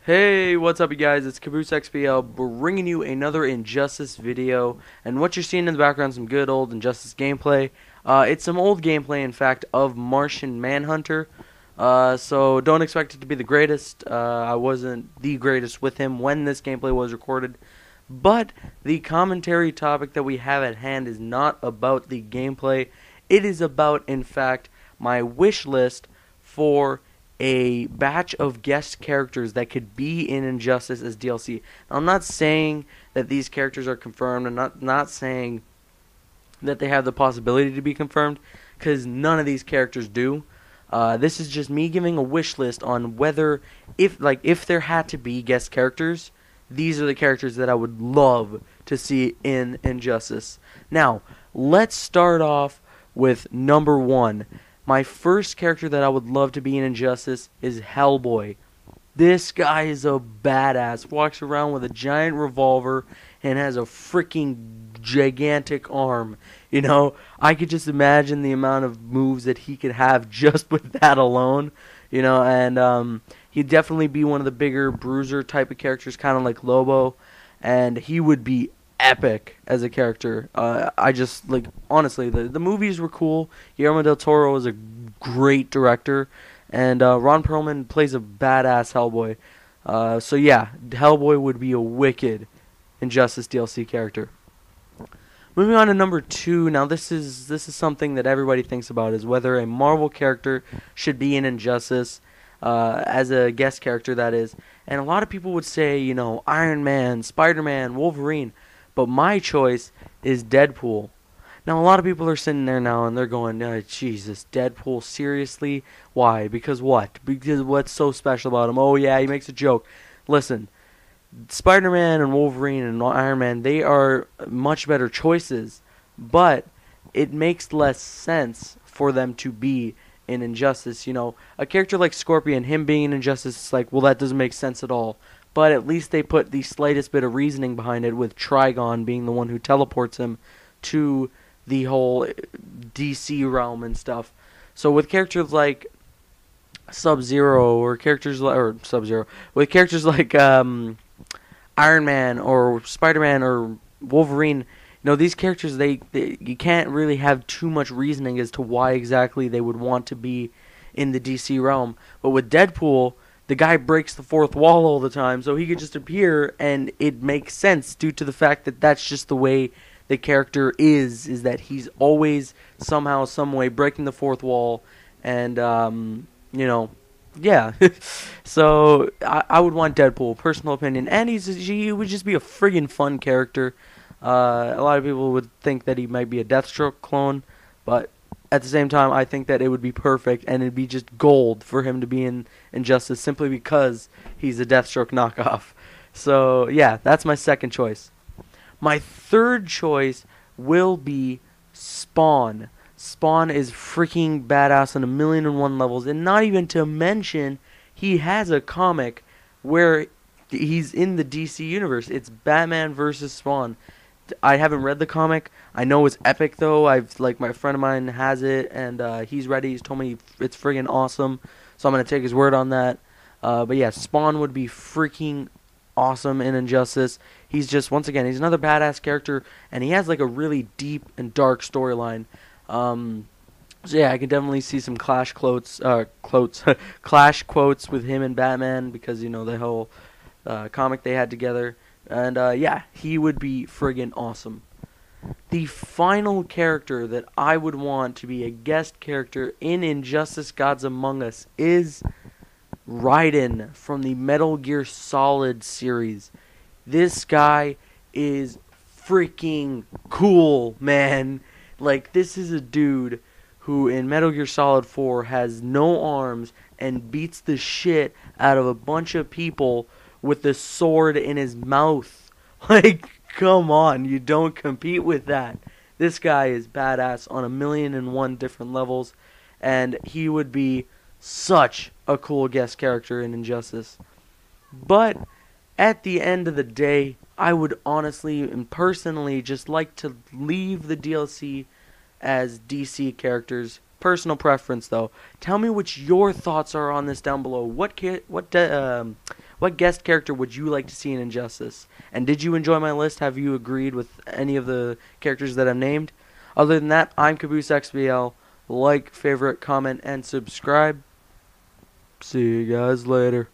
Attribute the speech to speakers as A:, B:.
A: Hey, what's up you guys? It's Caboose XPL bringing you another Injustice video, and what you're seeing in the background is some good old Injustice gameplay. It's some old gameplay, in fact, of Martian Manhunter, so don't expect it to be the greatest. I wasn't the greatest with him when this gameplay was recorded, but the commentary topic that we have at hand is not about the gameplay. It is about, in fact, my wish list for a batch of guest characters that could be in Injustice as DLC. Now, I'm not saying that these characters are confirmed. I'm not saying that they have the possibility to be confirmed, because none of these characters do. This is just me giving a wish list on whether, if there had to be guest characters, these are the characters that I would love to see in Injustice. Now, let's start off with number one. My first character that I would love to be in Injustice is Hellboy. This guy is a badass. Walks around with a giant revolver and has a freaking gigantic arm. You know, I could just imagine the amount of moves that he could have just with that alone. You know, and he'd definitely be one of the bigger bruiser type of characters, kind of like Lobo. And he would be epic as a character. I just, honestly, the movies were cool. Guillermo del Toro is a great director, and Ron Perlman plays a badass Hellboy. So yeah, Hellboy would be a wicked Injustice DLC character. Moving on to number two. Now this is something that everybody thinks about, is whether a Marvel character should be in Injustice as a guest character, that is. And a lot of people would say, you know, Iron Man, Spider-Man, Wolverine. But my choice is Deadpool. Now, a lot of people are sitting there now and they're going, Jesus, Deadpool, seriously? Why? Because what? Because what's so special about him? Oh, yeah, he makes a joke. Listen, Spider-Man and Wolverine and Iron Man, they are much better choices. But it makes less sense for them to be in Injustice. You know, a character like Scorpion, him being in Injustice, it's like, well, that doesn't make sense at all. But at least they put the slightest bit of reasoning behind it, with Trigon being the one who teleports him to the whole DC realm and stuff. So with characters like Sub-Zero, or characters like, or Sub-Zero, with characters like Iron Man or Spider-Man or Wolverine, you know, these characters, you can't really have too much reasoning as to why exactly they would want to be in the DC realm. But with Deadpool, the guy breaks the fourth wall all the time, so he could just appear, and it makes sense due to the fact that that's just the way the character is that he's always somehow, some way breaking the fourth wall, and, you know, yeah. So, I would want Deadpool, personal opinion, and he would just be a friggin' fun character. A lot of people would think that he might be a Deathstroke clone, but at the same time, I think that it would be perfect, and it'd be just gold for him to be in Injustice, simply because he's a Deathstroke knockoff. So, yeah, that's my second choice. My third choice will be Spawn. Spawn is freaking badass on 1,000,001 levels, and not even to mention, he has a comic where he's in the DC universe. It's Batman vs. Spawn. I haven't read the comic. I know it's epic, though. My friend of mine has it, and he's ready. He's told me it's friggin' awesome, so I'm gonna take his word on that. But yeah, Spawn would be freaking awesome in Injustice. He's just, once again, he's another badass character, and he has like a really deep and dark storyline. So yeah, I can definitely see some Clash quotes with him and Batman, because, you know, the whole comic they had together. And, yeah, he would be friggin' awesome. The final character that I would want to be a guest character in Injustice Gods Among Us is Raiden from the Metal Gear Solid series. This guy is freaking cool, man. Like, this is a dude who in Metal Gear Solid 4 has no arms and beats the shit out of a bunch of people with the sword in his mouth. Like, come on, you don't compete with that. This guy is badass on 1,000,001 different levels, and he would be such a cool guest character in Injustice. But at the end of the day, I would honestly and personally just like to leave the DLC as DC characters. Personal preference, though. Tell me what your thoughts are on this down below. What What guest character would you like to see in Injustice? And did you enjoy my list? Have you agreed with any of the characters that I've named? Other than that, I'm CaboosXBL. Like, favorite, comment, and subscribe. See you guys later.